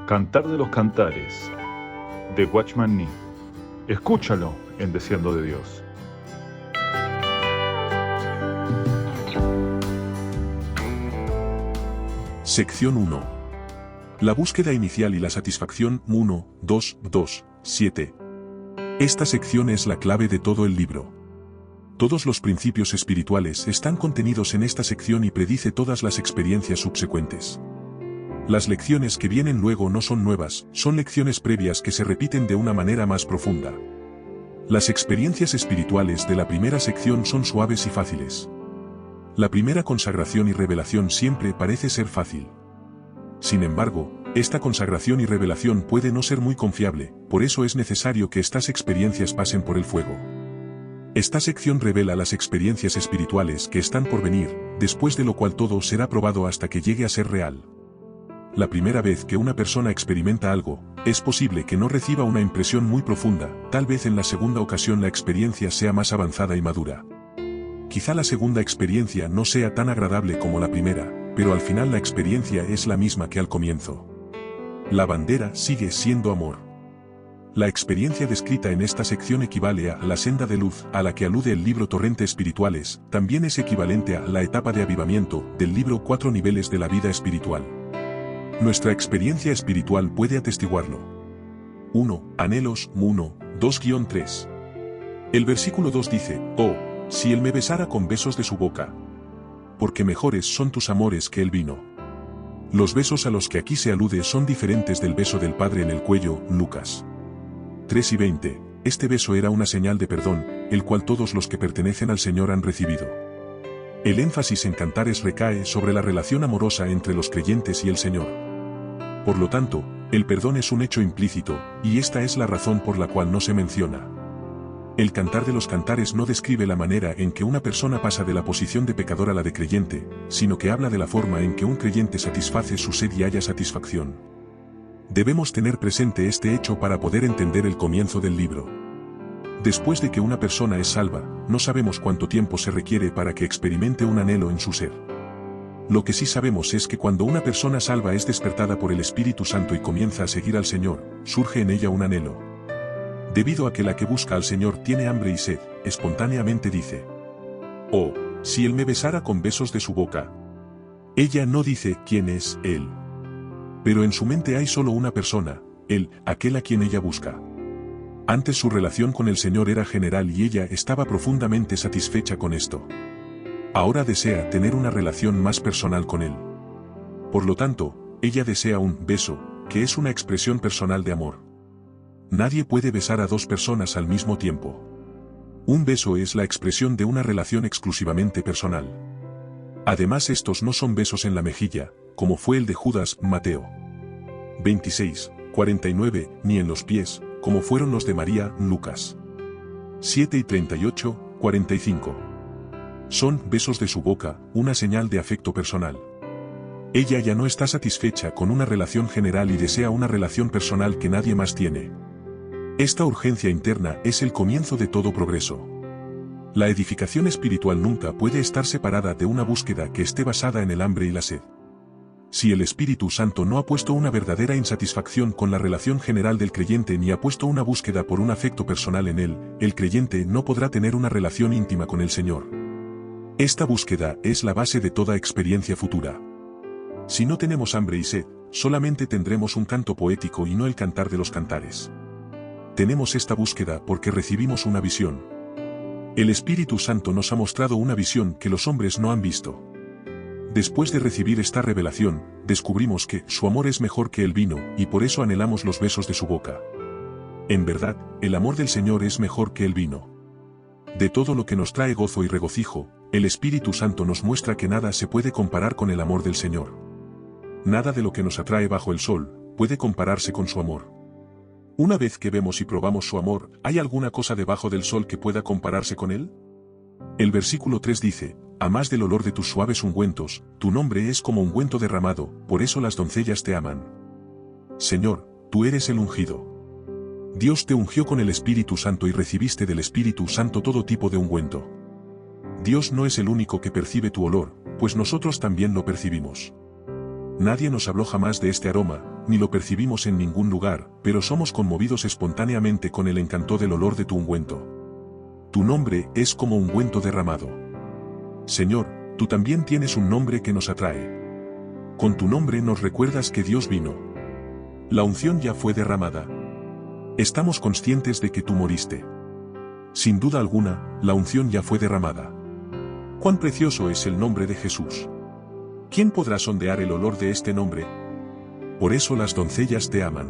Cantar de los Cantares, de Watchman Nee. Escúchalo en Deseando de Dios. Sección 1. La búsqueda inicial y la satisfacción 1, 2, 2, 7. Esta sección es la clave de todo el libro. Todos los principios espirituales están contenidos en esta sección y predice todas las experiencias subsecuentes. Las lecciones que vienen luego no son nuevas, son lecciones previas que se repiten de una manera más profunda. Las experiencias espirituales de la primera sección son suaves y fáciles. La primera consagración y revelación siempre parece ser fácil. Sin embargo, esta consagración y revelación puede no ser muy confiable, por eso es necesario que estas experiencias pasen por el fuego. Esta sección revela las experiencias espirituales que están por venir, después de lo cual todo será probado hasta que llegue a ser real. La primera vez que una persona experimenta algo, es posible que no reciba una impresión muy profunda, tal vez en la segunda ocasión la experiencia sea más avanzada y madura. Quizá la segunda experiencia no sea tan agradable como la primera, pero al final la experiencia es la misma que al comienzo. La bandera sigue siendo amor. La experiencia descrita en esta sección equivale a la senda de luz a la que alude el libro Torrente Espirituales, también es equivalente a la etapa de avivamiento del libro 4 niveles de la vida espiritual. Nuestra experiencia espiritual puede atestiguarlo. 1. Anhelos 1, 2-3. El versículo 2 dice, oh, si él me besara con besos de su boca. Porque mejores son tus amores que el vino. Los besos a los que aquí se alude son diferentes del beso del Padre en el cuello, Lucas 3:20. Este beso era una señal de perdón, el cual todos los que pertenecen al Señor han recibido. El énfasis en Cantares recae sobre la relación amorosa entre los creyentes y el Señor. Por lo tanto, el perdón es un hecho implícito, y esta es la razón por la cual no se menciona. El Cantar de los Cantares no describe la manera en que una persona pasa de la posición de pecador a la de creyente, sino que habla de la forma en que un creyente satisface su sed y halla satisfacción. Debemos tener presente este hecho para poder entender el comienzo del libro. Después de que una persona es salva, no sabemos cuánto tiempo se requiere para que experimente un anhelo en su ser. Lo que sí sabemos es que cuando una persona salva es despertada por el Espíritu Santo y comienza a seguir al Señor, surge en ella un anhelo. Debido a que la que busca al Señor tiene hambre y sed, espontáneamente dice, oh, si él me besara con besos de su boca. Ella no dice quién es él. Pero en su mente hay solo una persona, él, aquel a quien ella busca. Antes su relación con el Señor era general y ella estaba profundamente satisfecha con esto. Ahora desea tener una relación más personal con él. Por lo tanto, ella desea un beso, que es una expresión personal de amor. Nadie puede besar a dos personas al mismo tiempo. Un beso es la expresión de una relación exclusivamente personal. Además, estos no son besos en la mejilla, como fue el de Judas, Mateo 26:49, ni en los pies, como fueron los de María, Lucas 7:38-45. Son besos de su boca, una señal de afecto personal. Ella ya no está satisfecha con una relación general y desea una relación personal que nadie más tiene. Esta urgencia interna es el comienzo de todo progreso. La edificación espiritual nunca puede estar separada de una búsqueda que esté basada en el hambre y la sed. Si el Espíritu Santo no ha puesto una verdadera insatisfacción con la relación general del creyente ni ha puesto una búsqueda por un afecto personal en él, el creyente no podrá tener una relación íntima con el Señor. Esta búsqueda es la base de toda experiencia futura. Si no tenemos hambre y sed, solamente tendremos un canto poético y no el Cantar de los Cantares. Tenemos esta búsqueda porque recibimos una visión. El Espíritu Santo nos ha mostrado una visión que los hombres no han visto. Después de recibir esta revelación, descubrimos que su amor es mejor que el vino, y por eso anhelamos los besos de su boca. En verdad, el amor del Señor es mejor que el vino. De todo lo que nos trae gozo y regocijo, el Espíritu Santo nos muestra que nada se puede comparar con el amor del Señor. Nada de lo que nos atrae bajo el sol, puede compararse con su amor. Una vez que vemos y probamos su amor, ¿hay alguna cosa debajo del sol que pueda compararse con él? El versículo 3 dice, a más del olor de tus suaves ungüentos, tu nombre es como ungüento derramado, por eso las doncellas te aman. Señor, tú eres el ungido. Dios te ungió con el Espíritu Santo y recibiste del Espíritu Santo todo tipo de ungüento. Dios no es el único que percibe tu olor, pues nosotros también lo percibimos. Nadie nos habló jamás de este aroma, ni lo percibimos en ningún lugar, pero somos conmovidos espontáneamente con el encanto del olor de tu ungüento. Tu nombre es como ungüento derramado. Señor, tú también tienes un nombre que nos atrae. Con tu nombre nos recuerdas que Dios vino. La unción ya fue derramada. Estamos conscientes de que tú moriste. Sin duda alguna, la unción ya fue derramada. Cuán precioso es el nombre de Jesús. ¿Quién podrá sondear el olor de este nombre? Por eso las doncellas te aman.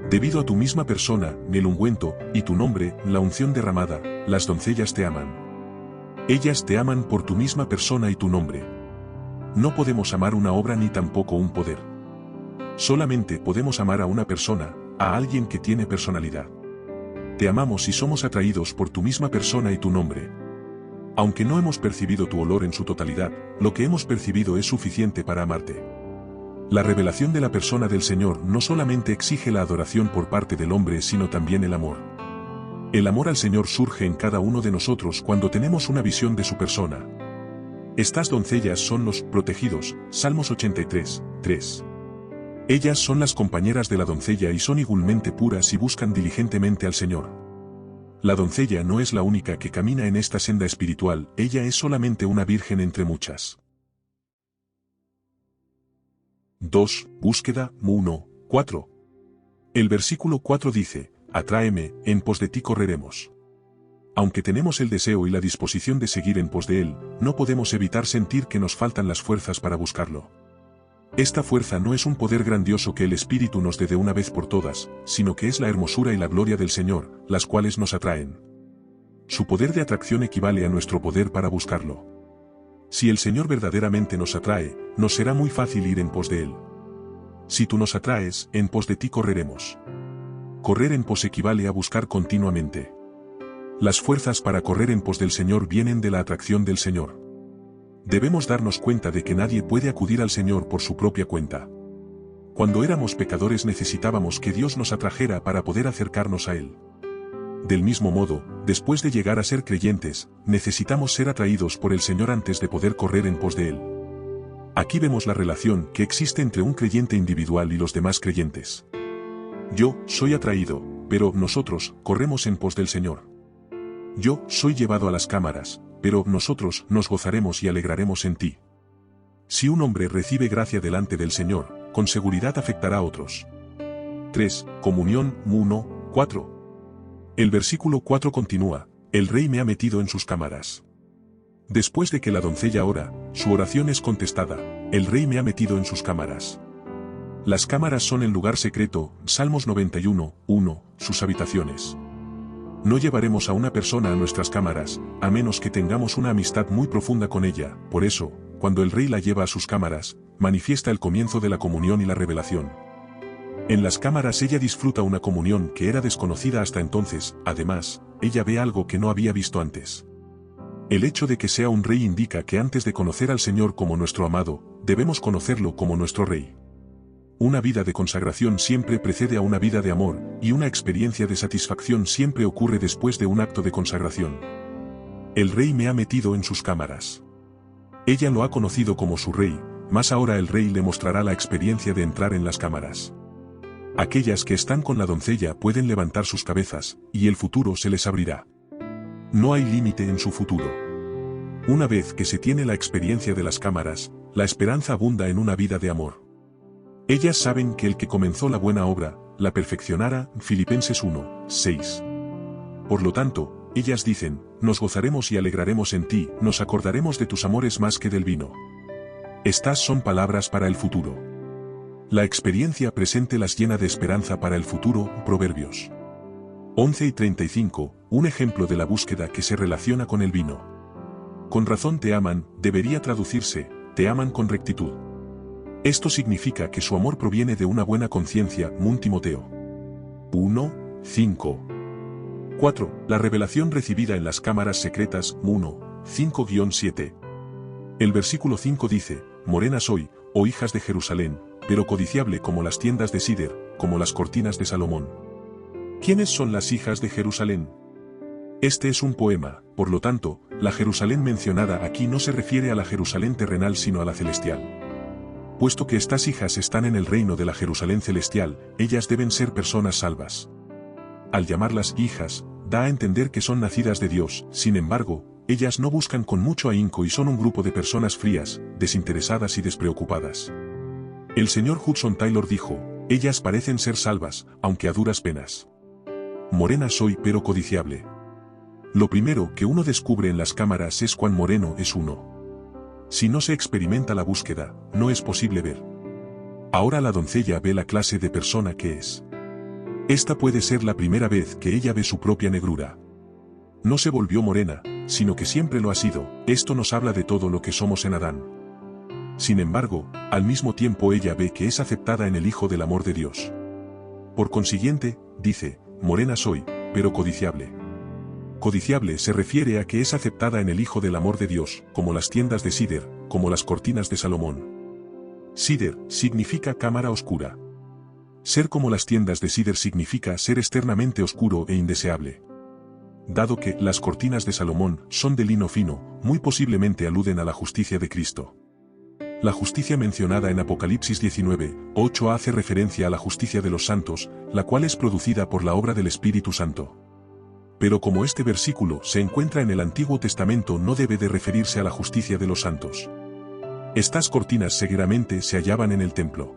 Debido a tu misma persona, el ungüento, y tu nombre, la unción derramada, las doncellas te aman. Ellas te aman por tu misma persona y tu nombre. No podemos amar una obra ni tampoco un poder. Solamente podemos amar a una persona, a alguien que tiene personalidad. Te amamos y somos atraídos por tu misma persona y tu nombre. Aunque no hemos percibido tu olor en su totalidad, lo que hemos percibido es suficiente para amarte. La revelación de la persona del Señor no solamente exige la adoración por parte del hombre, sino también el amor. El amor al Señor surge en cada uno de nosotros cuando tenemos una visión de su persona. Estas doncellas son los protegidos, Salmos 83, 3. Ellas son las compañeras de la doncella y son igualmente puras y buscan diligentemente al Señor. La doncella no es la única que camina en esta senda espiritual, ella es solamente una virgen entre muchas. 2. Búsqueda, 1, 4. El versículo 4 dice, Atráeme, en pos de ti correremos. Aunque tenemos el deseo y la disposición de seguir en pos de Él, no podemos evitar sentir que nos faltan las fuerzas para buscarlo. Esta fuerza no es un poder grandioso que el Espíritu nos dé de una vez por todas, sino que es la hermosura y la gloria del Señor, las cuales nos atraen. Su poder de atracción equivale a nuestro poder para buscarlo. Si el Señor verdaderamente nos atrae, nos será muy fácil ir en pos de Él. Si tú nos atraes, en pos de ti correremos. Correr en pos equivale a buscar continuamente. Las fuerzas para correr en pos del Señor vienen de la atracción del Señor. Debemos darnos cuenta de que nadie puede acudir al Señor por su propia cuenta. Cuando éramos pecadores necesitábamos que Dios nos atrajera para poder acercarnos a Él. Del mismo modo, después de llegar a ser creyentes, necesitamos ser atraídos por el Señor antes de poder correr en pos de Él. Aquí vemos la relación que existe entre un creyente individual y los demás creyentes. Yo soy atraído, pero nosotros corremos en pos del Señor. Yo soy llevado a las cámaras, pero nosotros nos gozaremos y alegraremos en ti. Si un hombre recibe gracia delante del Señor, con seguridad afectará a otros. 3. Comunión, 1, 4. El versículo 4 continúa, el rey me ha metido en sus cámaras. Después de que la doncella ora, su oración es contestada, el rey me ha metido en sus cámaras. Las cámaras son el lugar secreto, Salmos 91, 1, sus habitaciones. No llevaremos a una persona a nuestras cámaras, a menos que tengamos una amistad muy profunda con ella. Por eso, cuando el rey la lleva a sus cámaras, manifiesta el comienzo de la comunión y la revelación. En las cámaras ella disfruta una comunión que era desconocida hasta entonces, además, ella ve algo que no había visto antes. El hecho de que sea un rey indica que antes de conocer al Señor como nuestro amado, debemos conocerlo como nuestro rey. Una vida de consagración siempre precede a una vida de amor, y una experiencia de satisfacción siempre ocurre después de un acto de consagración. El rey me ha metido en sus cámaras. Ella lo ha conocido como su rey, mas ahora el rey le mostrará la experiencia de entrar en las cámaras. Aquellas que están con la doncella pueden levantar sus cabezas, y el futuro se les abrirá. No hay límite en su futuro. Una vez que se tiene la experiencia de las cámaras, la esperanza abunda en una vida de amor. Ellas saben que el que comenzó la buena obra, la perfeccionará, Filipenses 1, 6. Por lo tanto, ellas dicen, nos gozaremos y alegraremos en ti, nos acordaremos de tus amores más que del vino. Estas son palabras para el futuro. La experiencia presente las llena de esperanza para el futuro, Proverbios 11 y 35, un ejemplo de la búsqueda que se relaciona con el vino. Con razón te aman, debería traducirse, te aman con rectitud. Esto significa que su amor proviene de una buena conciencia, Timoteo 1, 5. 4. La revelación recibida en las cámaras secretas, 1, 5-7. El versículo 5 dice, morena soy, oh hijas de Jerusalén, pero codiciable como las tiendas de Sider, como las cortinas de Salomón. ¿Quiénes son las hijas de Jerusalén? Este es un poema, por lo tanto, la Jerusalén mencionada aquí no se refiere a la Jerusalén terrenal sino a la celestial. Puesto que estas hijas están en el reino de la Jerusalén celestial, ellas deben ser personas salvas. Al llamarlas hijas, da a entender que son nacidas de Dios, sin embargo, ellas no buscan con mucho ahínco y son un grupo de personas frías, desinteresadas y despreocupadas. El señor Hudson Taylor dijo, ellas parecen ser salvas, aunque a duras penas. Morena soy pero codiciable. Lo primero que uno descubre en las cámaras es cuán moreno es uno. Si no se experimenta la búsqueda, no es posible ver. Ahora la doncella ve la clase de persona que es. Esta puede ser la primera vez que ella ve su propia negrura. No se volvió morena, sino que siempre lo ha sido. Esto nos habla de todo lo que somos en Adán. Sin embargo, al mismo tiempo ella ve que es aceptada en el Hijo del amor de Dios. Por consiguiente, dice, morena soy, pero codiciable. Codiciable se refiere a que es aceptada en el Hijo del amor de Dios, como las tiendas de Sider, como las cortinas de Salomón. Sider significa cámara oscura. Ser como las tiendas de Sider significa ser externamente oscuro e indeseable. Dado que las cortinas de Salomón son de lino fino, muy posiblemente aluden a la justicia de Cristo. La justicia mencionada en Apocalipsis 19:8 hace referencia a la justicia de los santos, la cual es producida por la obra del Espíritu Santo. Pero como este versículo se encuentra en el Antiguo Testamento, no debe de referirse a la justicia de los santos. Estas cortinas seguramente se hallaban en el templo.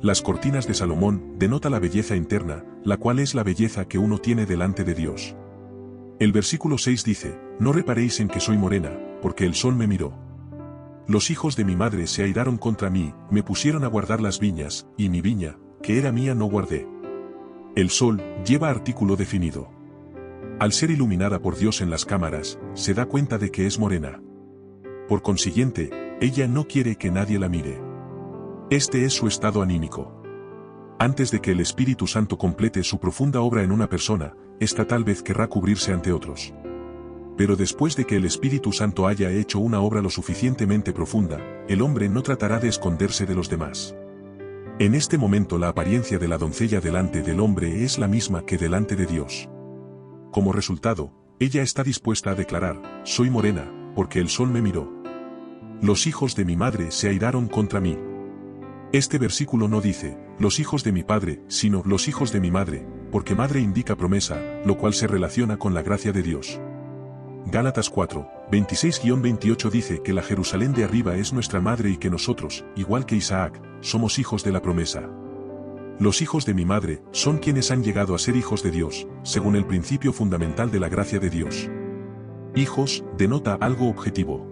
Las cortinas de Salomón denota la belleza interna, la cual es la belleza que uno tiene delante de Dios. El versículo 6 dice, no reparéis en que soy morena, porque el sol me miró. Los hijos de mi madre se airaron contra mí, me pusieron a guardar las viñas, y mi viña, que era mía, no guardé. El sol lleva artículo definido. Al ser iluminada por Dios en las cámaras, se da cuenta de que es morena. Por consiguiente, ella no quiere que nadie la mire. Este es su estado anímico. Antes de que el Espíritu Santo complete su profunda obra en una persona, ésta tal vez querrá cubrirse ante otros. Pero después de que el Espíritu Santo haya hecho una obra lo suficientemente profunda, el hombre no tratará de esconderse de los demás. En este momento la apariencia de la doncella delante del hombre es la misma que delante de Dios. Como resultado, ella está dispuesta a declarar, soy morena, porque el sol me miró. Los hijos de mi madre se airaron contra mí. Este versículo no dice, los hijos de mi padre, sino los hijos de mi madre, porque madre indica promesa, lo cual se relaciona con la gracia de Dios. Gálatas 4, 26-28 dice que la Jerusalén de arriba es nuestra madre y que nosotros, igual que Isaac, somos hijos de la promesa. Los hijos de mi madre son quienes han llegado a ser hijos de Dios, según el principio fundamental de la gracia de Dios. Hijos denota algo objetivo.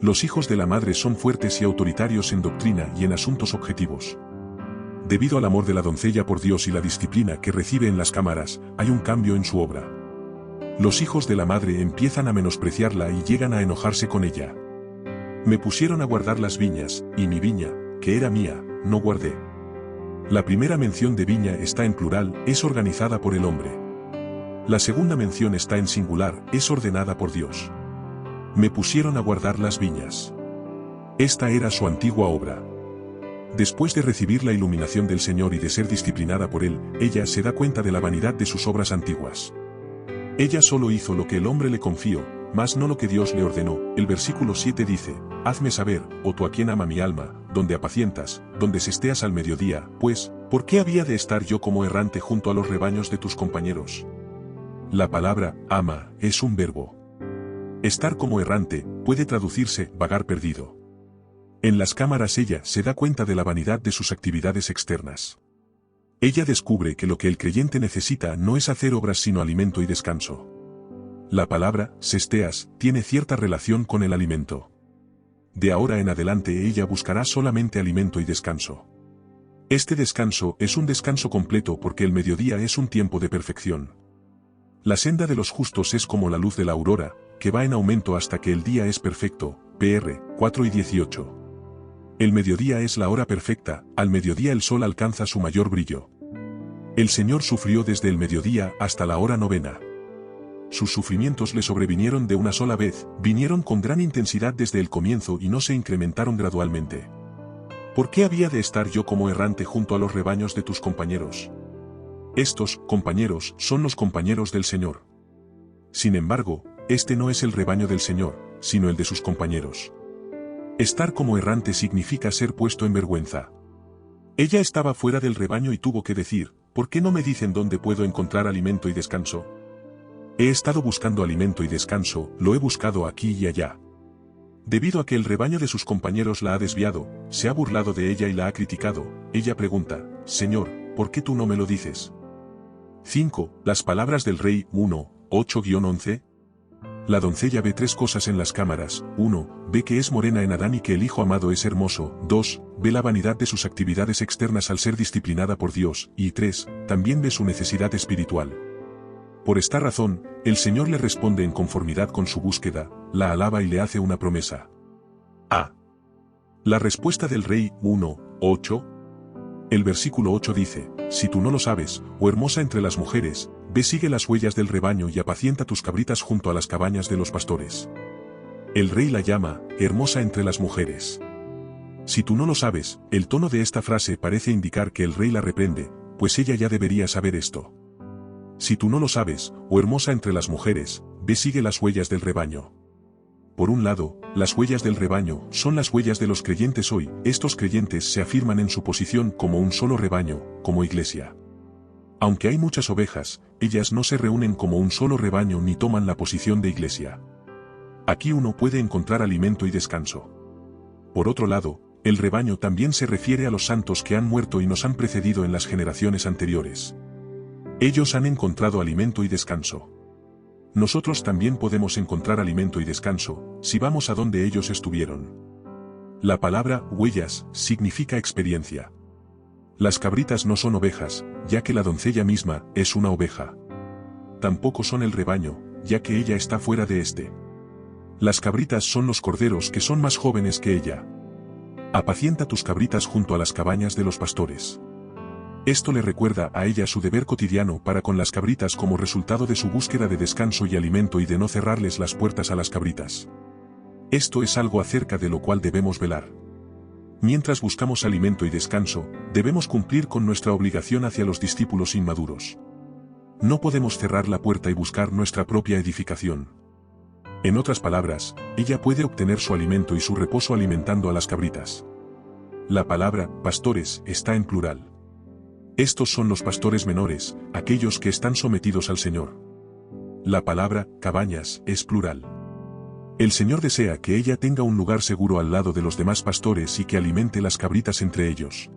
Los hijos de la madre son fuertes y autoritarios en doctrina y en asuntos objetivos. Debido al amor de la doncella por Dios y la disciplina que recibe en las cámaras, hay un cambio en su obra. Los hijos de la madre empiezan a menospreciarla y llegan a enojarse con ella. Me pusieron a guardar las viñas, y mi viña, que era mía, no guardé. La primera mención de viña está en plural, es organizada por el hombre. La segunda mención está en singular, es ordenada por Dios. Me pusieron a guardar las viñas. Esta era su antigua obra. Después de recibir la iluminación del Señor y de ser disciplinada por Él, ella se da cuenta de la vanidad de sus obras antiguas. Ella solo hizo lo que el hombre le confió, mas no lo que Dios le ordenó. El versículo 7 dice, hazme saber, oh tú a quien ama mi alma, donde apacientas, donde sesteas al mediodía, pues, ¿por qué había de estar yo como errante junto a los rebaños de tus compañeros? La palabra, ama, es un verbo. Estar como errante, puede traducirse, vagar perdido. En las cámaras ella se da cuenta de la vanidad de sus actividades externas. Ella descubre que lo que el creyente necesita no es hacer obras sino alimento y descanso. La palabra, sesteas, tiene cierta relación con el alimento. De ahora en adelante ella buscará solamente alimento y descanso. Este descanso es un descanso completo porque el mediodía es un tiempo de perfección. La senda de los justos es como la luz de la aurora, que va en aumento hasta que el día es perfecto, PR 4:18. El mediodía es la hora perfecta, al mediodía el sol alcanza su mayor brillo. El Señor sufrió desde el mediodía hasta la hora novena. Sus sufrimientos le sobrevinieron de una sola vez, vinieron con gran intensidad desde el comienzo y no se incrementaron gradualmente. ¿Por qué había de estar yo como errante junto a los rebaños de tus compañeros? Estos, compañeros, son los compañeros del Señor. Sin embargo, este no es el rebaño del Señor, sino el de sus compañeros. Estar como errante significa ser puesto en vergüenza. Ella estaba fuera del rebaño y tuvo que decir, ¿por qué no me dicen dónde puedo encontrar alimento y descanso? He estado buscando alimento y descanso, lo he buscado aquí y allá. Debido a que el rebaño de sus compañeros la ha desviado, se ha burlado de ella y la ha criticado, ella pregunta, Señor, ¿por qué tú no me lo dices? 5. Las palabras del rey, 1, 8-11. La doncella ve 3 cosas en las cámaras, 1, ve que es morena en Adán y que el hijo amado es hermoso, 2, ve la vanidad de sus actividades externas al ser disciplinada por Dios, y 3, también ve su necesidad espiritual. Por esta razón, el Señor le responde en conformidad con su búsqueda, la alaba y le hace una promesa. A. La respuesta del rey, 1, 8. El versículo 8 dice, si tú no lo sabes, oh hermosa entre las mujeres, ve sigue las huellas del rebaño y apacienta tus cabritas junto a las cabañas de los pastores. El rey la llama, hermosa entre las mujeres. Si tú no lo sabes, el tono de esta frase parece indicar que el rey la reprende, pues ella ya debería saber esto. Si tú no lo sabes, oh hermosa entre las mujeres, ve sigue las huellas del rebaño. Por un lado, las huellas del rebaño son las huellas de los creyentes hoy, estos creyentes se afirman en su posición como un solo rebaño, como iglesia. Aunque hay muchas ovejas, ellas no se reúnen como un solo rebaño ni toman la posición de iglesia. Aquí uno puede encontrar alimento y descanso. Por otro lado, el rebaño también se refiere a los santos que han muerto y nos han precedido en las generaciones anteriores. Ellos han encontrado alimento y descanso. Nosotros también podemos encontrar alimento y descanso, si vamos a donde ellos estuvieron. La palabra huellas significa experiencia. Las cabritas no son ovejas, ya que la doncella misma es una oveja. Tampoco son el rebaño, ya que ella está fuera de este. Las cabritas son los corderos que son más jóvenes que ella. Apacienta tus cabritas junto a las cabañas de los pastores. Esto le recuerda a ella su deber cotidiano para con las cabritas como resultado de su búsqueda de descanso y alimento y de no cerrarles las puertas a las cabritas. Esto es algo acerca de lo cual debemos velar. Mientras buscamos alimento y descanso, debemos cumplir con nuestra obligación hacia los discípulos inmaduros. No podemos cerrar la puerta y buscar nuestra propia edificación. En otras palabras, ella puede obtener su alimento y su reposo alimentando a las cabritas. La palabra, pastores, está en plural. Estos son los pastores menores, aquellos que están sometidos al Señor. La palabra, cabañas, es plural. El Señor desea que ella tenga un lugar seguro al lado de los demás pastores y que alimente las cabritas entre ellos.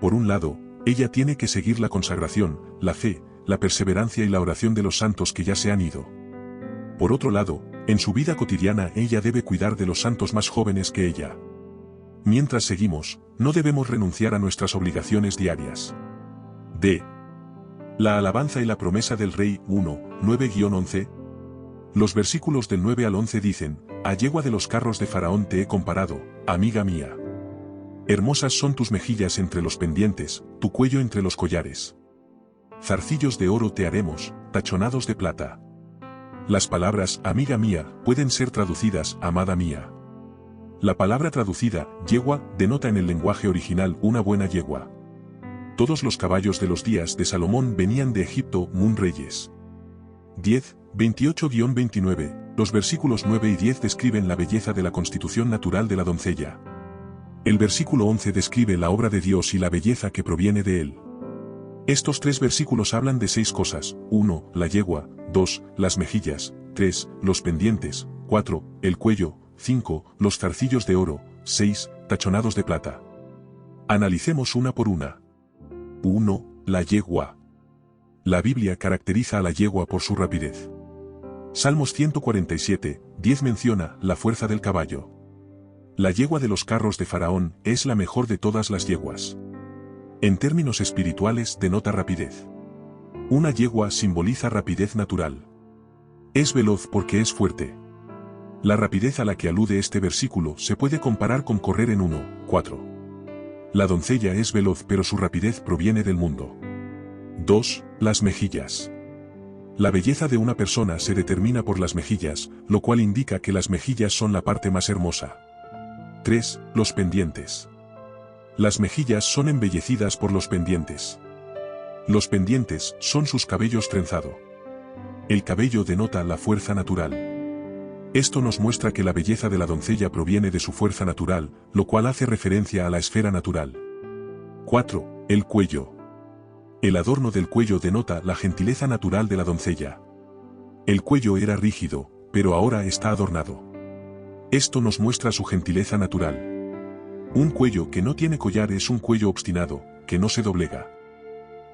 Por un lado, ella tiene que seguir la consagración, la fe, la perseverancia y la oración de los santos que ya se han ido. Por otro lado, en su vida cotidiana ella debe cuidar de los santos más jóvenes que ella. Mientras seguimos, no debemos renunciar a nuestras obligaciones diarias. D. La alabanza y la promesa del rey, 1, 9-11. Los versículos del 9 al 11 dicen, a yegua de los carros de Faraón te he comparado, amiga mía. Hermosas son tus mejillas entre los pendientes, tu cuello entre los collares. Zarcillos de oro te haremos, tachonados de plata. Las palabras, amiga mía, pueden ser traducidas, amada mía. La palabra traducida, yegua, denota en el lenguaje original una buena yegua. Todos los caballos de los días de Salomón venían de Egipto, Mun Reyes. 10, 28-29, los versículos 9 y 10 describen la belleza de la constitución natural de la doncella. El versículo 11 describe la obra de Dios y la belleza que proviene de él. Estos 3 versículos hablan de 6 cosas, 1, la yegua, 2, las mejillas, 3, los pendientes, 4, el cuello, 5, los zarcillos de oro, 6, tachonados de plata. Analicemos una por una. 1. La yegua. La Biblia caracteriza a la yegua por su rapidez. Salmos 147, 10 menciona la fuerza del caballo. La yegua de los carros de Faraón es la mejor de todas las yeguas. En términos espirituales denota rapidez. Una yegua simboliza rapidez natural. Es veloz porque es fuerte. La rapidez a la que alude este versículo se puede comparar con correr en 1:4. La doncella es veloz pero su rapidez proviene del mundo. 2. Las mejillas. La belleza de una persona se determina por las mejillas, lo cual indica que las mejillas son la parte más hermosa. 3. Los pendientes. Las mejillas son embellecidas por los pendientes. Los pendientes son sus cabellos trenzado. El cabello denota la fuerza natural. Esto nos muestra que la belleza de la doncella proviene de su fuerza natural, lo cual hace referencia a la esfera natural. 4. El cuello. El adorno del cuello denota la gentileza natural de la doncella. El cuello era rígido, pero ahora está adornado. Esto nos muestra su gentileza natural. Un cuello que no tiene collar es un cuello obstinado, que no se doblega.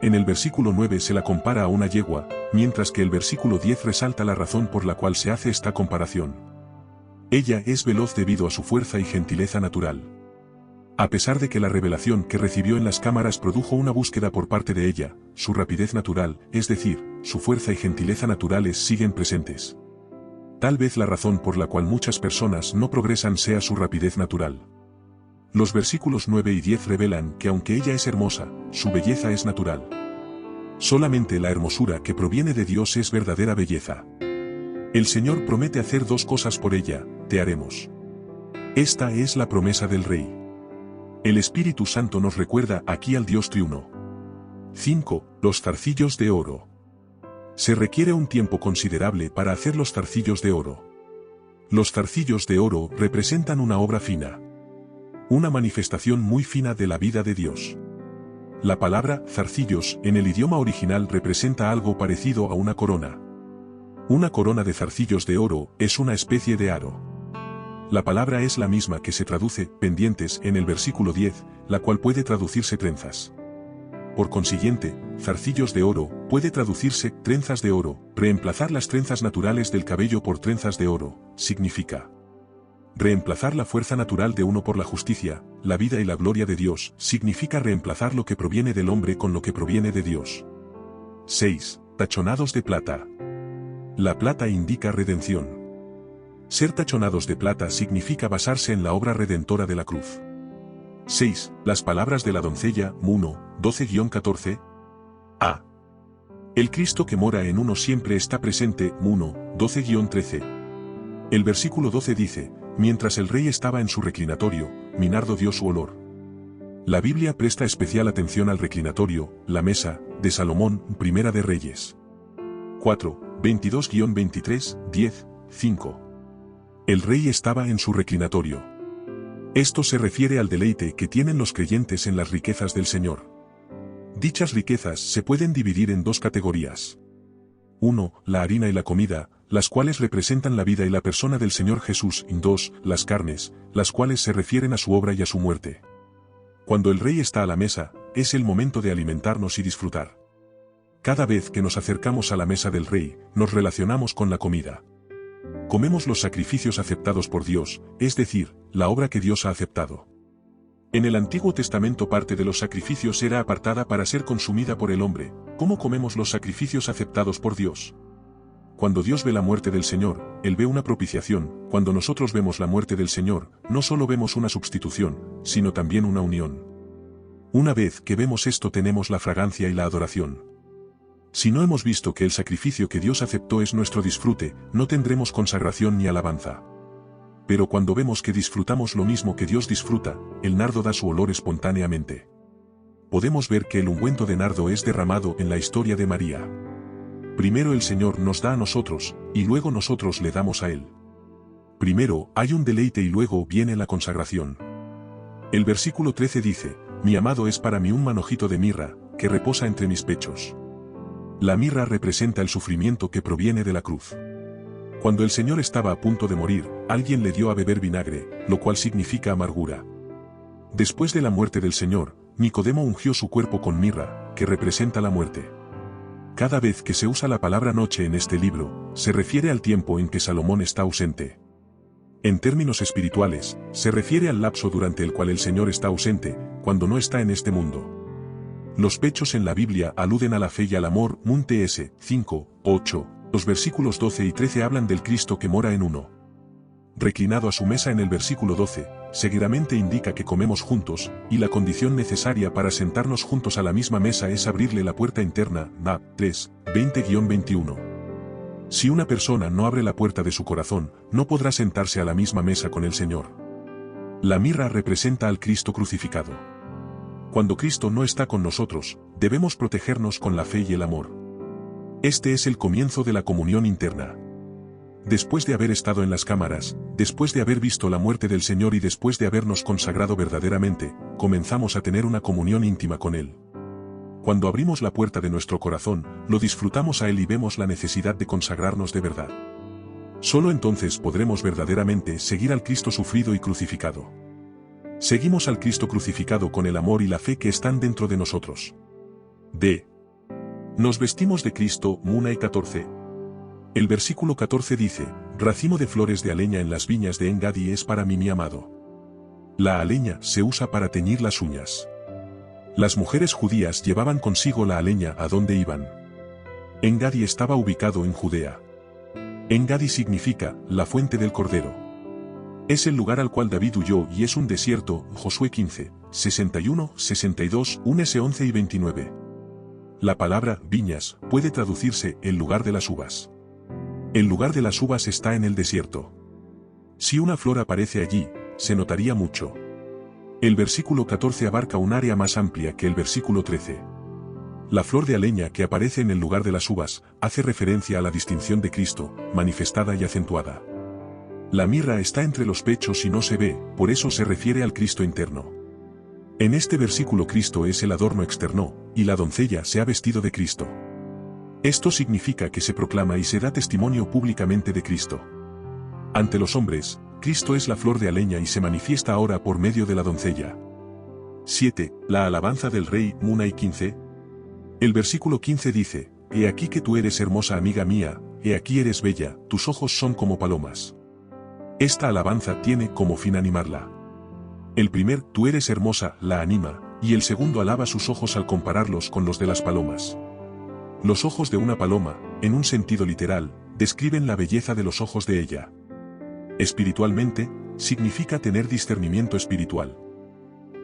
En el versículo 9 se la compara a una yegua, mientras que el versículo 10 resalta la razón por la cual se hace esta comparación. Ella es veloz debido a su fuerza y gentileza natural. A pesar de que la revelación que recibió en las cámaras produjo una búsqueda por parte de ella, su rapidez natural, es decir, su fuerza y gentileza naturales siguen presentes. Tal vez la razón por la cual muchas personas no progresan sea su rapidez natural. Los versículos 9 y 10 revelan que aunque ella es hermosa, su belleza es natural. Solamente la hermosura que proviene de Dios es verdadera belleza. El Señor promete hacer dos cosas por ella, te haremos. Esta es la promesa del Rey. El Espíritu Santo nos recuerda aquí al Dios triuno. 5. Los zarcillos de oro. Se requiere un tiempo considerable para hacer los zarcillos de oro. Los zarcillos de oro representan una obra fina. Una manifestación muy fina de la vida de Dios. La palabra zarcillos en el idioma original representa algo parecido a una corona. Una corona de zarcillos de oro es una especie de aro. La palabra es la misma que se traduce pendientes en el versículo 10, la cual puede traducirse trenzas. Por consiguiente, zarcillos de oro puede traducirse trenzas de oro. Reemplazar las trenzas naturales del cabello por trenzas de oro significa reemplazar la fuerza natural de uno por la justicia, la vida y la gloria de Dios, significa reemplazar lo que proviene del hombre con lo que proviene de Dios. 6. Tachonados de plata. La plata indica redención. Ser tachonados de plata significa basarse en la obra redentora de la cruz. 6. Las palabras de la doncella, 1, 12-14. A. El Cristo que mora en uno siempre está presente, 1, 12-13. El versículo 12 dice, mientras el rey estaba en su reclinatorio, Minardo dio su olor. La Biblia presta especial atención al reclinatorio, la mesa, de Salomón, Primera de Reyes. 4, 22-23, 10, 5. El rey estaba en su reclinatorio. Esto se refiere al deleite que tienen los creyentes en las riquezas del Señor. Dichas riquezas se pueden dividir en dos categorías. 1. La harina y la comida, las cuales representan la vida y la persona del Señor Jesús. 2. Las carnes, las cuales se refieren a su obra y a su muerte. Cuando el rey está a la mesa, es el momento de alimentarnos y disfrutar. Cada vez que nos acercamos a la mesa del rey, nos relacionamos con la comida. Comemos los sacrificios aceptados por Dios, es decir, la obra que Dios ha aceptado. En el Antiguo Testamento parte de los sacrificios era apartada para ser consumida por el hombre. ¿Cómo comemos los sacrificios aceptados por Dios? Cuando Dios ve la muerte del Señor, Él ve una propiciación. Cuando nosotros vemos la muerte del Señor, no solo vemos una sustitución, sino también una unión. Una vez que vemos esto tenemos la fragancia y la adoración. Si no hemos visto que el sacrificio que Dios aceptó es nuestro disfrute, no tendremos consagración ni alabanza. Pero cuando vemos que disfrutamos lo mismo que Dios disfruta, el nardo da su olor espontáneamente. Podemos ver que el ungüento de nardo es derramado en la historia de María. Primero el Señor nos da a nosotros, y luego nosotros le damos a Él. Primero hay un deleite y luego viene la consagración. El versículo 13 dice, mi amado es para mí un manojito de mirra, que reposa entre mis pechos. La mirra representa el sufrimiento que proviene de la cruz. Cuando el Señor estaba a punto de morir, alguien le dio a beber vinagre, lo cual significa amargura. Después de la muerte del Señor, Nicodemo ungió su cuerpo con mirra, que representa la muerte. Cada vez que se usa la palabra noche en este libro, se refiere al tiempo en que Salomón está ausente. En términos espirituales, se refiere al lapso durante el cual el Señor está ausente, cuando no está en este mundo. Los pechos en la Biblia aluden a la fe y al amor, Munte S. 5, 8. Los versículos 12 y 13 hablan del Cristo que mora en uno. Reclinado a su mesa en el versículo 12, seguidamente indica que comemos juntos, y la condición necesaria para sentarnos juntos a la misma mesa es abrirle la puerta interna, Nab 3, 20-21. Si una persona no abre la puerta de su corazón, no podrá sentarse a la misma mesa con el Señor. La mirra representa al Cristo crucificado. Cuando Cristo no está con nosotros, debemos protegernos con la fe y el amor. Este es el comienzo de la comunión interna. Después de haber estado en las cámaras, después de haber visto la muerte del Señor y después de habernos consagrado verdaderamente, comenzamos a tener una comunión íntima con Él. Cuando abrimos la puerta de nuestro corazón, lo disfrutamos a Él y vemos la necesidad de consagrarnos de verdad. Solo entonces podremos verdaderamente seguir al Cristo sufrido y crucificado. Seguimos al Cristo crucificado con el amor y la fe que están dentro de nosotros. D. Nos vestimos de Cristo, Munay 14. El versículo 14 dice, racimo de flores de aleña en las viñas de En-Gadi es para mí mi amado. La aleña se usa para teñir las uñas. Las mujeres judías llevaban consigo la aleña a donde iban. En-Gadi estaba ubicado en Judea. En-Gadi significa, la fuente del Cordero. Es el lugar al cual David huyó y es un desierto, Josué 15, 61, 62, 11 y 29. La palabra, viñas, puede traducirse, el lugar de las uvas. El lugar de las uvas está en el desierto. Si una flor aparece allí, se notaría mucho. El versículo 14 abarca un área más amplia que el versículo 13. La flor de aleña que aparece en el lugar de las uvas, hace referencia a la distinción de Cristo, manifestada y acentuada. La mirra está entre los pechos y no se ve, por eso se refiere al Cristo interno. En este versículo Cristo es el adorno externo, y la doncella se ha vestido de Cristo. Esto significa que se proclama y se da testimonio públicamente de Cristo. Ante los hombres, Cristo es la flor de aleña y se manifiesta ahora por medio de la doncella. 7. La alabanza del rey, Munay 15. El versículo 15 dice, he aquí que tú eres hermosa amiga mía, he aquí eres bella, tus ojos son como palomas. Esta alabanza tiene como fin animarla. El primer, tú eres hermosa, la anima, y el segundo alaba sus ojos al compararlos con los de las palomas. Los ojos de una paloma, en un sentido literal, describen la belleza de los ojos de ella. Espiritualmente, significa tener discernimiento espiritual.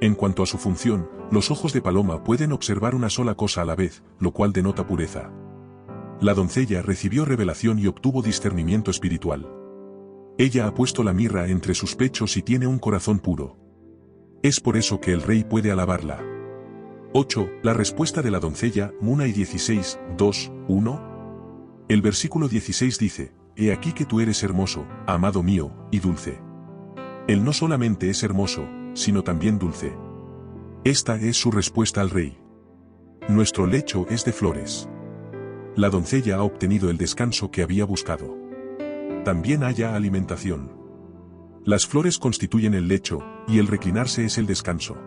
En cuanto a su función, los ojos de paloma pueden observar una sola cosa a la vez, lo cual denota pureza. La doncella recibió revelación y obtuvo discernimiento espiritual. Ella ha puesto la mirra entre sus pechos y tiene un corazón puro. Es por eso que el rey puede alabarla. 8. La respuesta de la doncella, Munay 16, 2, 1. El versículo 16 dice, he aquí que tú eres hermoso, amado mío, y dulce. Él no solamente es hermoso, sino también dulce. Esta es su respuesta al rey. Nuestro lecho es de flores. La doncella ha obtenido el descanso que había buscado. También haya alimentación. Las flores constituyen el lecho, y el reclinarse es el descanso.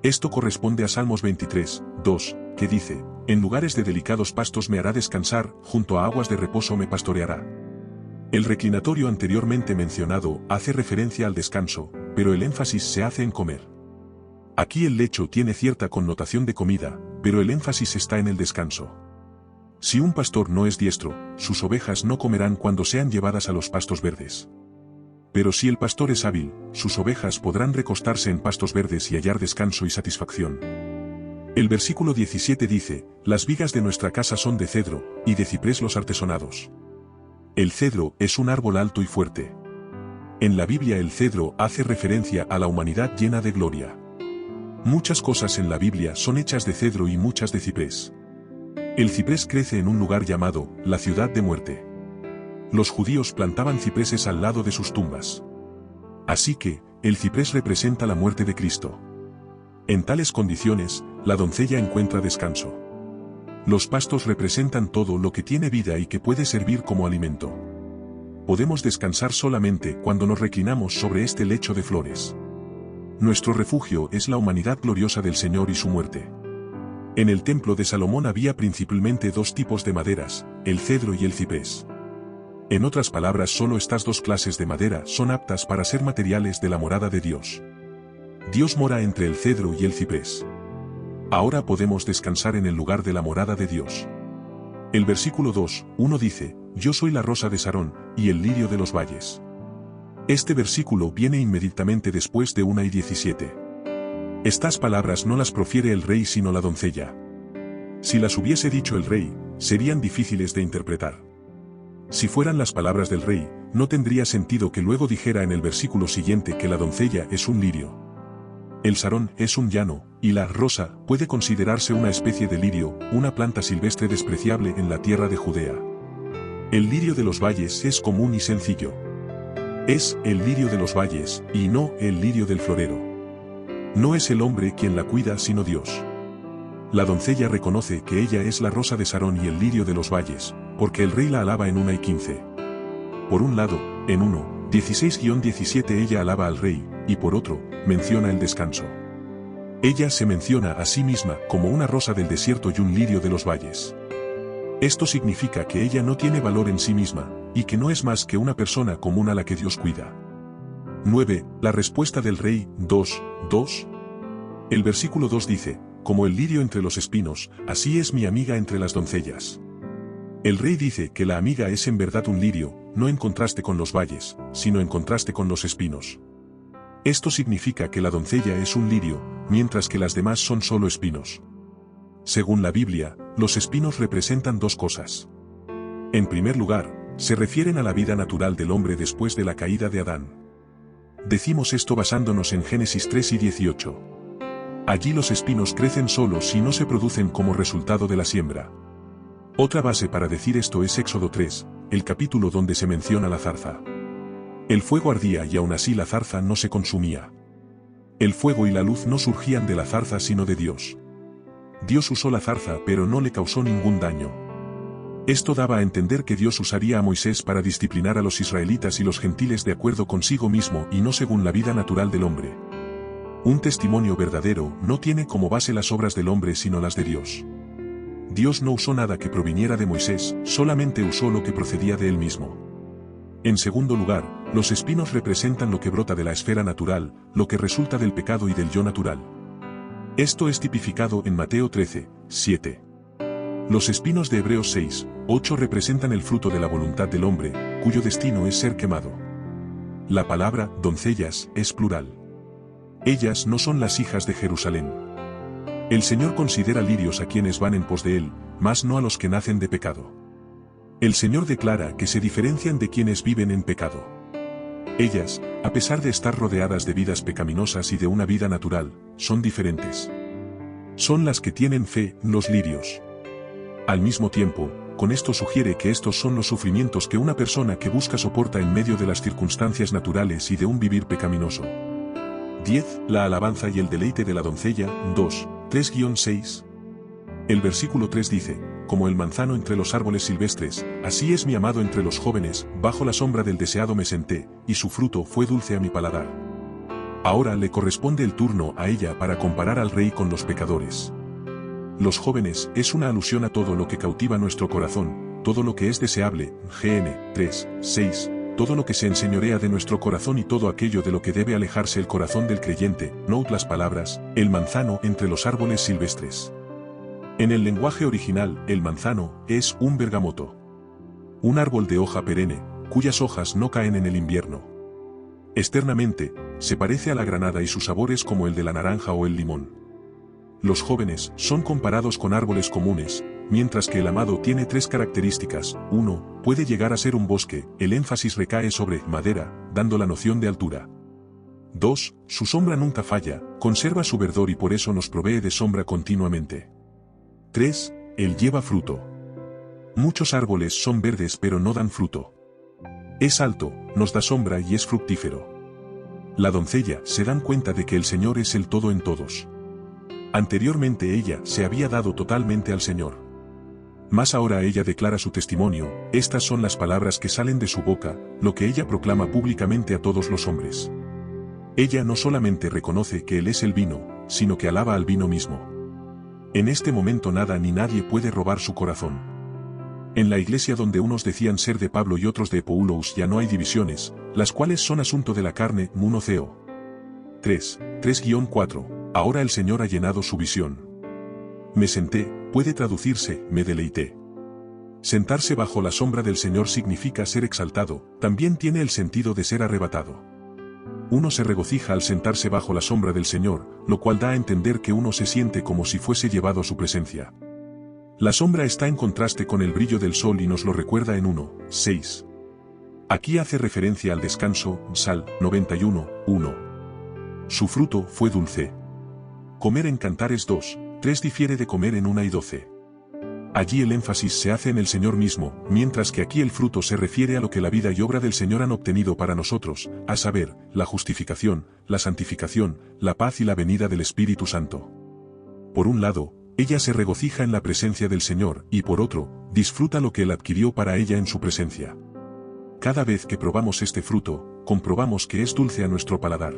Esto corresponde a Salmos 23, 2, que dice, en lugares de delicados pastos me hará descansar, junto a aguas de reposo me pastoreará. El reclinatorio anteriormente mencionado hace referencia al descanso, pero el énfasis se hace en comer. Aquí el lecho tiene cierta connotación de comida, pero el énfasis está en el descanso. Si un pastor no es diestro, sus ovejas no comerán cuando sean llevadas a los pastos verdes. Pero si el pastor es hábil, sus ovejas podrán recostarse en pastos verdes y hallar descanso y satisfacción. El versículo 17 dice, las vigas de nuestra casa son de cedro, y de ciprés los artesonados. El cedro es un árbol alto y fuerte. En la Biblia el cedro hace referencia a la humanidad llena de gloria. Muchas cosas en la Biblia son hechas de cedro y muchas de ciprés. El ciprés crece en un lugar llamado, la ciudad de muerte. Los judíos plantaban cipreses al lado de sus tumbas. Así que, el ciprés representa la muerte de Cristo. En tales condiciones, la doncella encuentra descanso. Los pastos representan todo lo que tiene vida y que puede servir como alimento. Podemos descansar solamente cuando nos reclinamos sobre este lecho de flores. Nuestro refugio es la humanidad gloriosa del Señor y su muerte. En el templo de Salomón había principalmente dos tipos de maderas, el cedro y el ciprés. En otras palabras, solo estas dos clases de madera son aptas para ser materiales de la morada de Dios. Dios mora entre el cedro y el ciprés. Ahora podemos descansar en el lugar de la morada de Dios. El versículo 2, 1 dice, yo soy la rosa de Sarón, y el lirio de los valles. Este versículo viene inmediatamente después de 1 y 17. Estas palabras no las profiere el rey sino la doncella. Si las hubiese dicho el rey, serían difíciles de interpretar. Si fueran las palabras del rey, no tendría sentido que luego dijera en el versículo siguiente que la doncella es un lirio. El sarón es un llano, y la rosa puede considerarse una especie de lirio, una planta silvestre despreciable en la tierra de Judea. El lirio de los valles es común y sencillo. Es el lirio de los valles, y no el lirio del florero. No es el hombre quien la cuida sino Dios. La doncella reconoce que ella es la rosa de Sarón y el lirio de los valles, porque el rey la alaba en 1:15. Por un lado, en 1:16-17 ella alaba al rey, y por otro, menciona el descanso. Ella se menciona a sí misma como una rosa del desierto y un lirio de los valles. Esto significa que ella no tiene valor en sí misma, y que no es más que una persona común a la que Dios cuida. 9. La respuesta del rey, 2:2. El versículo 2 dice, como el lirio entre los espinos, así es mi amiga entre las doncellas. El rey dice que la amiga es en verdad un lirio, no en contraste con los valles, sino en contraste con los espinos. Esto significa que la doncella es un lirio, mientras que las demás son solo espinos. Según la Biblia, los espinos representan dos cosas. En primer lugar, se refieren a la vida natural del hombre después de la caída de Adán. Decimos esto basándonos en Génesis 3:18. Allí los espinos crecen solos y no se producen como resultado de la siembra. Otra base para decir esto es Éxodo 3, el capítulo donde se menciona la zarza. El fuego ardía y aún así la zarza no se consumía. El fuego y la luz no surgían de la zarza sino de Dios. Dios usó la zarza pero no le causó ningún daño. Esto daba a entender que Dios usaría a Moisés para disciplinar a los israelitas y los gentiles de acuerdo consigo mismo y no según la vida natural del hombre. Un testimonio verdadero no tiene como base las obras del hombre sino las de Dios. Dios no usó nada que proviniera de Moisés, solamente usó lo que procedía de él mismo. En segundo lugar, los espinos representan lo que brota de la esfera natural, lo que resulta del pecado y del yo natural. Esto es tipificado en Mateo 13:7. Los espinos de Hebreos 6:8 representan el fruto de la voluntad del hombre, cuyo destino es ser quemado. La palabra doncellas es plural. Ellas no son las hijas de Jerusalén. El Señor considera lirios a quienes van en pos de Él, mas no a los que nacen de pecado. El Señor declara que se diferencian de quienes viven en pecado. Ellas, a pesar de estar rodeadas de vidas pecaminosas y de una vida natural, son diferentes. Son las que tienen fe, los lirios. Al mismo tiempo, con esto sugiere que estos son los sufrimientos que una persona que busca soporta en medio de las circunstancias naturales y de un vivir pecaminoso. 10. La alabanza y el deleite de la doncella, 2:3-6. El versículo 3 dice, como el manzano entre los árboles silvestres, así es mi amado entre los jóvenes, bajo la sombra del deseado me senté, y su fruto fue dulce a mi paladar. Ahora le corresponde el turno a ella para comparar al rey con los pecadores. Los jóvenes es una alusión a todo lo que cautiva nuestro corazón, todo lo que es deseable, GN 3:6, todo lo que se enseñorea de nuestro corazón y todo aquello de lo que debe alejarse el corazón del creyente. Note las palabras, el manzano entre los árboles silvestres. En el lenguaje original, el manzano es un bergamoto. Un árbol de hoja perenne, cuyas hojas no caen en el invierno. Externamente, se parece a la granada y su sabor es como el de la naranja o el limón. Los jóvenes son comparados con árboles comunes, mientras que el amado tiene tres características. 1. Puede llegar a ser un bosque, el énfasis recae sobre madera, dando la noción de altura. 2. Su sombra nunca falla, conserva su verdor y por eso nos provee de sombra continuamente. 3. Él lleva fruto. Muchos árboles son verdes pero no dan fruto. Es alto, nos da sombra y es fructífero. La doncella se dan cuenta de que el Señor es el todo en todos. Anteriormente ella se había dado totalmente al Señor. Mas ahora ella declara su testimonio, estas son las palabras que salen de su boca, lo que ella proclama públicamente a todos los hombres. Ella no solamente reconoce que Él es el vino, sino que alaba al vino mismo. En este momento nada ni nadie puede robar su corazón. En la iglesia donde unos decían ser de Pablo y otros de Apollos ya no hay divisiones, las cuales son asunto de la carne, Munoceo. 3:4. Ahora el Señor ha llenado su visión. Me senté, puede traducirse, me deleité. Sentarse bajo la sombra del Señor significa ser exaltado, también tiene el sentido de ser arrebatado. Uno se regocija al sentarse bajo la sombra del Señor, lo cual da a entender que uno se siente como si fuese llevado a su presencia. La sombra está en contraste con el brillo del sol y nos lo recuerda en 1:6. Aquí hace referencia al descanso, Sal 91:1. Su fruto fue dulce. Comer en Cantares 2:3 difiere de comer en 1:12. Allí el énfasis se hace en el Señor mismo, mientras que aquí el fruto se refiere a lo que la vida y obra del Señor han obtenido para nosotros, a saber, la justificación, la santificación, la paz y la venida del Espíritu Santo. Por un lado, ella se regocija en la presencia del Señor y por otro, disfruta lo que Él adquirió para ella en su presencia. Cada vez que probamos este fruto, comprobamos que es dulce a nuestro paladar.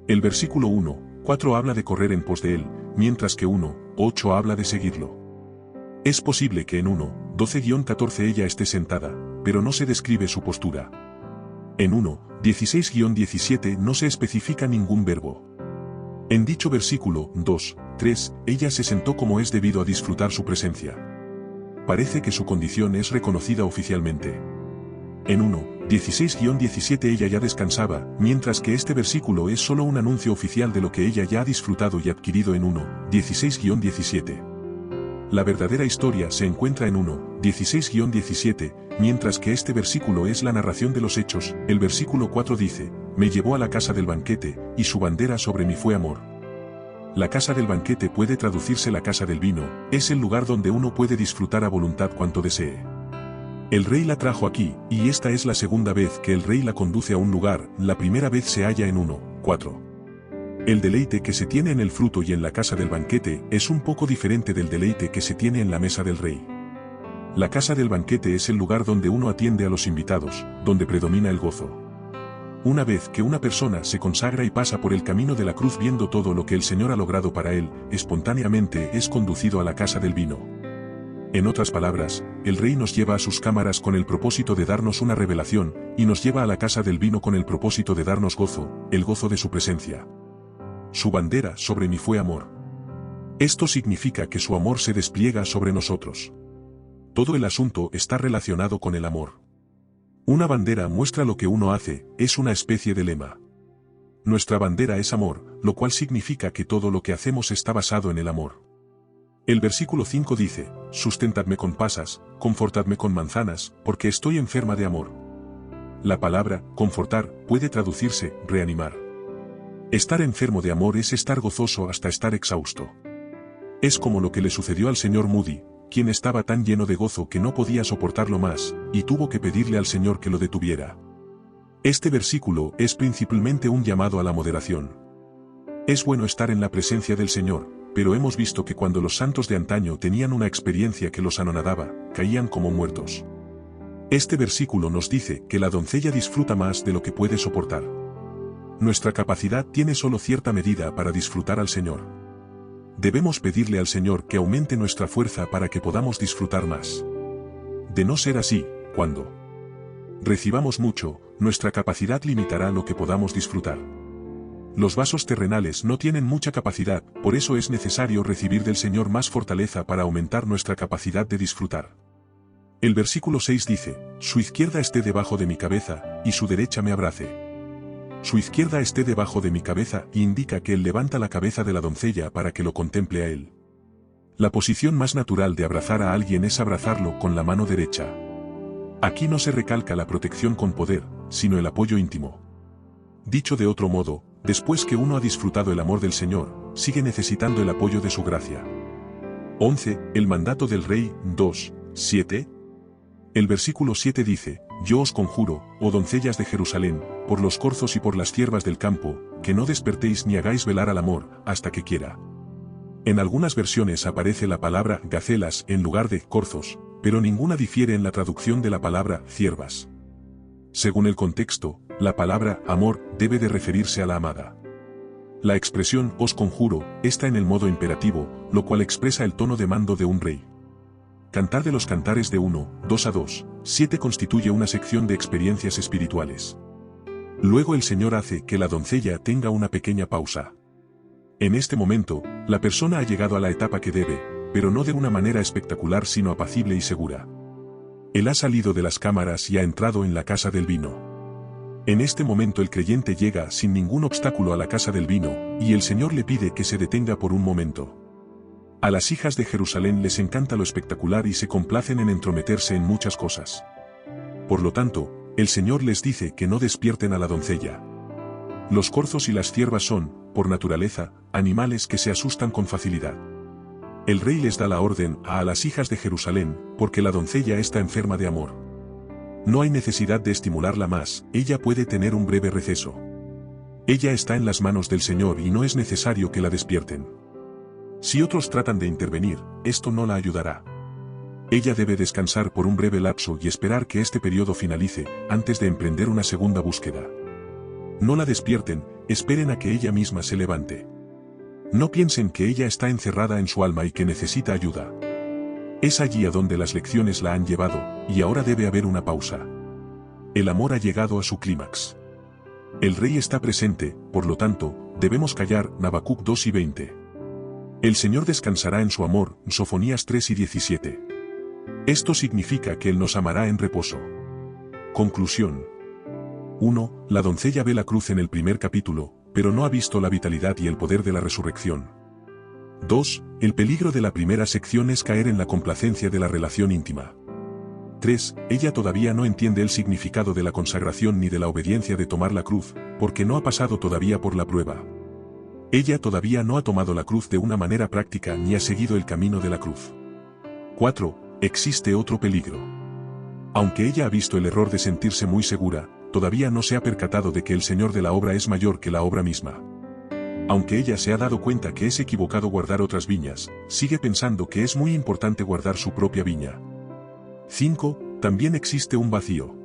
El versículo 1:4 habla de correr en pos de Él, mientras que 1:8 habla de seguirlo. Es posible que en 1:12-14 ella esté sentada, pero no se describe su postura. En 1:16-17 no se especifica ningún verbo. En dicho versículo 2:3, ella se sentó como es debido a disfrutar su presencia. Parece que su condición es reconocida oficialmente. En 1:16-17 ella ya descansaba, mientras que este versículo es solo un anuncio oficial de lo que ella ya ha disfrutado y adquirido en 1:16-17. La verdadera historia se encuentra en 1:16-17, mientras que este versículo es la narración de los hechos. El versículo 4 dice, me llevó a la casa del banquete, y su bandera sobre mí fue amor. La casa del banquete puede traducirse la casa del vino, es el lugar donde uno puede disfrutar a voluntad cuanto desee. El rey la trajo aquí, y esta es la segunda vez que el rey la conduce a un lugar, la primera vez se halla en 1:4. El deleite que se tiene en el fruto y en la casa del banquete es un poco diferente del deleite que se tiene en la mesa del rey. La casa del banquete es el lugar donde uno atiende a los invitados, donde predomina el gozo. Una vez que una persona se consagra y pasa por el camino de la cruz viendo todo lo que el Señor ha logrado para él, espontáneamente es conducido a la casa del vino. En otras palabras, el rey nos lleva a sus cámaras con el propósito de darnos una revelación, y nos lleva a la casa del vino con el propósito de darnos gozo, el gozo de su presencia. Su bandera sobre mí fue amor. Esto significa que su amor se despliega sobre nosotros. Todo el asunto está relacionado con el amor. Una bandera muestra lo que uno hace, es una especie de lema. Nuestra bandera es amor, lo cual significa que todo lo que hacemos está basado en el amor. El versículo 5 dice, sustentadme con pasas, confortadme con manzanas, porque estoy enferma de amor. La palabra, confortar, puede traducirse, reanimar. Estar enfermo de amor es estar gozoso hasta estar exhausto. Es como lo que le sucedió al señor Moody, quien estaba tan lleno de gozo que no podía soportarlo más, y tuvo que pedirle al Señor que lo detuviera. Este versículo es principalmente un llamado a la moderación. Es bueno estar en la presencia del Señor, pero hemos visto que cuando los santos de antaño tenían una experiencia que los anonadaba, caían como muertos. Este versículo nos dice que la doncella disfruta más de lo que puede soportar. Nuestra capacidad tiene solo cierta medida para disfrutar al Señor. Debemos pedirle al Señor que aumente nuestra fuerza para que podamos disfrutar más. De no ser así, cuando recibamos mucho, nuestra capacidad limitará lo que podamos disfrutar. Los vasos terrenales no tienen mucha capacidad, por eso es necesario recibir del Señor más fortaleza para aumentar nuestra capacidad de disfrutar. El versículo 6 dice, su izquierda esté debajo de mi cabeza, y su derecha me abrace. Su izquierda esté debajo de mi cabeza y indica que él levanta la cabeza de la doncella para que lo contemple a él. La posición más natural de abrazar a alguien es abrazarlo con la mano derecha. Aquí no se recalca la protección con poder, sino el apoyo íntimo. Dicho de otro modo, después que uno ha disfrutado el amor del Señor, sigue necesitando el apoyo de su gracia. 11. El mandato del rey, 2:7. El versículo 7 dice, yo os conjuro, oh doncellas de Jerusalén, por los corzos y por las ciervas del campo, que no despertéis ni hagáis velar al amor, hasta que quiera. En algunas versiones aparece la palabra gacelas en lugar de corzos, pero ninguna difiere en la traducción de la palabra ciervas. Según el contexto, la palabra amor debe de referirse a la amada. La expresión os conjuro está en el modo imperativo, lo cual expresa el tono de mando de un rey. Cantar de los Cantares de 1:2-2-7 constituye una sección de experiencias espirituales. Luego el Señor hace que la doncella tenga una pequeña pausa. En este momento, la persona ha llegado a la etapa que debe, pero no de una manera espectacular sino apacible y segura. Él ha salido de las cámaras y ha entrado en la casa del vino. En este momento el creyente llega sin ningún obstáculo a la casa del vino, y el Señor le pide que se detenga por un momento. A las hijas de Jerusalén les encanta lo espectacular y se complacen en entrometerse en muchas cosas. Por lo tanto, el Señor les dice que no despierten a la doncella. Los corzos y las ciervas son, por naturaleza, animales que se asustan con facilidad. El rey les da la orden a las hijas de Jerusalén, porque la doncella está enferma de amor. No hay necesidad de estimularla más, ella puede tener un breve receso. Ella está en las manos del Señor y no es necesario que la despierten. Si otros tratan de intervenir, esto no la ayudará. Ella debe descansar por un breve lapso y esperar que este periodo finalice, antes de emprender una segunda búsqueda. No la despierten, esperen a que ella misma se levante. No piensen que ella está encerrada en su alma y que necesita ayuda. Es allí a donde las lecciones la han llevado, y ahora debe haber una pausa. El amor ha llegado a su clímax. El rey está presente, por lo tanto, debemos callar. Habacuc 2 y 20. El Señor descansará en su amor. Sofonías 3 y 17. Esto significa que Él nos amará en reposo. Conclusión. 1. La doncella ve la cruz en el primer capítulo, pero no ha visto la vitalidad y el poder de la resurrección. 2. El peligro de la primera sección es caer en la complacencia de la relación íntima. 3. Ella todavía no entiende el significado de la consagración ni de la obediencia de tomar la cruz, porque no ha pasado todavía por la prueba. Ella todavía no ha tomado la cruz de una manera práctica ni ha seguido el camino de la cruz. 4. Existe otro peligro. Aunque ella ha visto el error de sentirse muy segura, todavía no se ha percatado de que el Señor de la obra es mayor que la obra misma. Aunque ella se ha dado cuenta que es equivocado guardar otras viñas, sigue pensando que es muy importante guardar su propia viña. 5. También existe un vacío.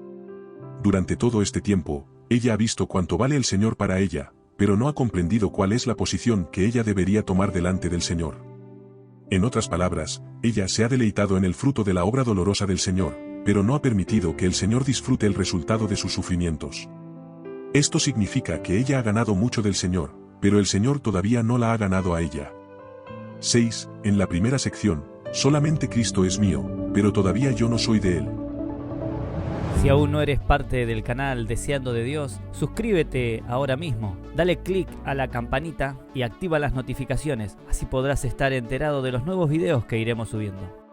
Durante todo este tiempo, ella ha visto cuánto vale el Señor para ella, pero no ha comprendido cuál es la posición que ella debería tomar delante del Señor. En otras palabras, ella se ha deleitado en el fruto de la obra dolorosa del Señor, pero no ha permitido que el Señor disfrute el resultado de sus sufrimientos. Esto significa que ella ha ganado mucho del Señor, pero el Señor todavía no la ha ganado a ella. 6. En la primera sección, solamente Cristo es mío, pero todavía yo no soy de Él. Si aún no eres parte del canal Deseando de Dios, suscríbete ahora mismo, dale click a la campanita y activa las notificaciones, así podrás estar enterado de los nuevos videos que iremos subiendo.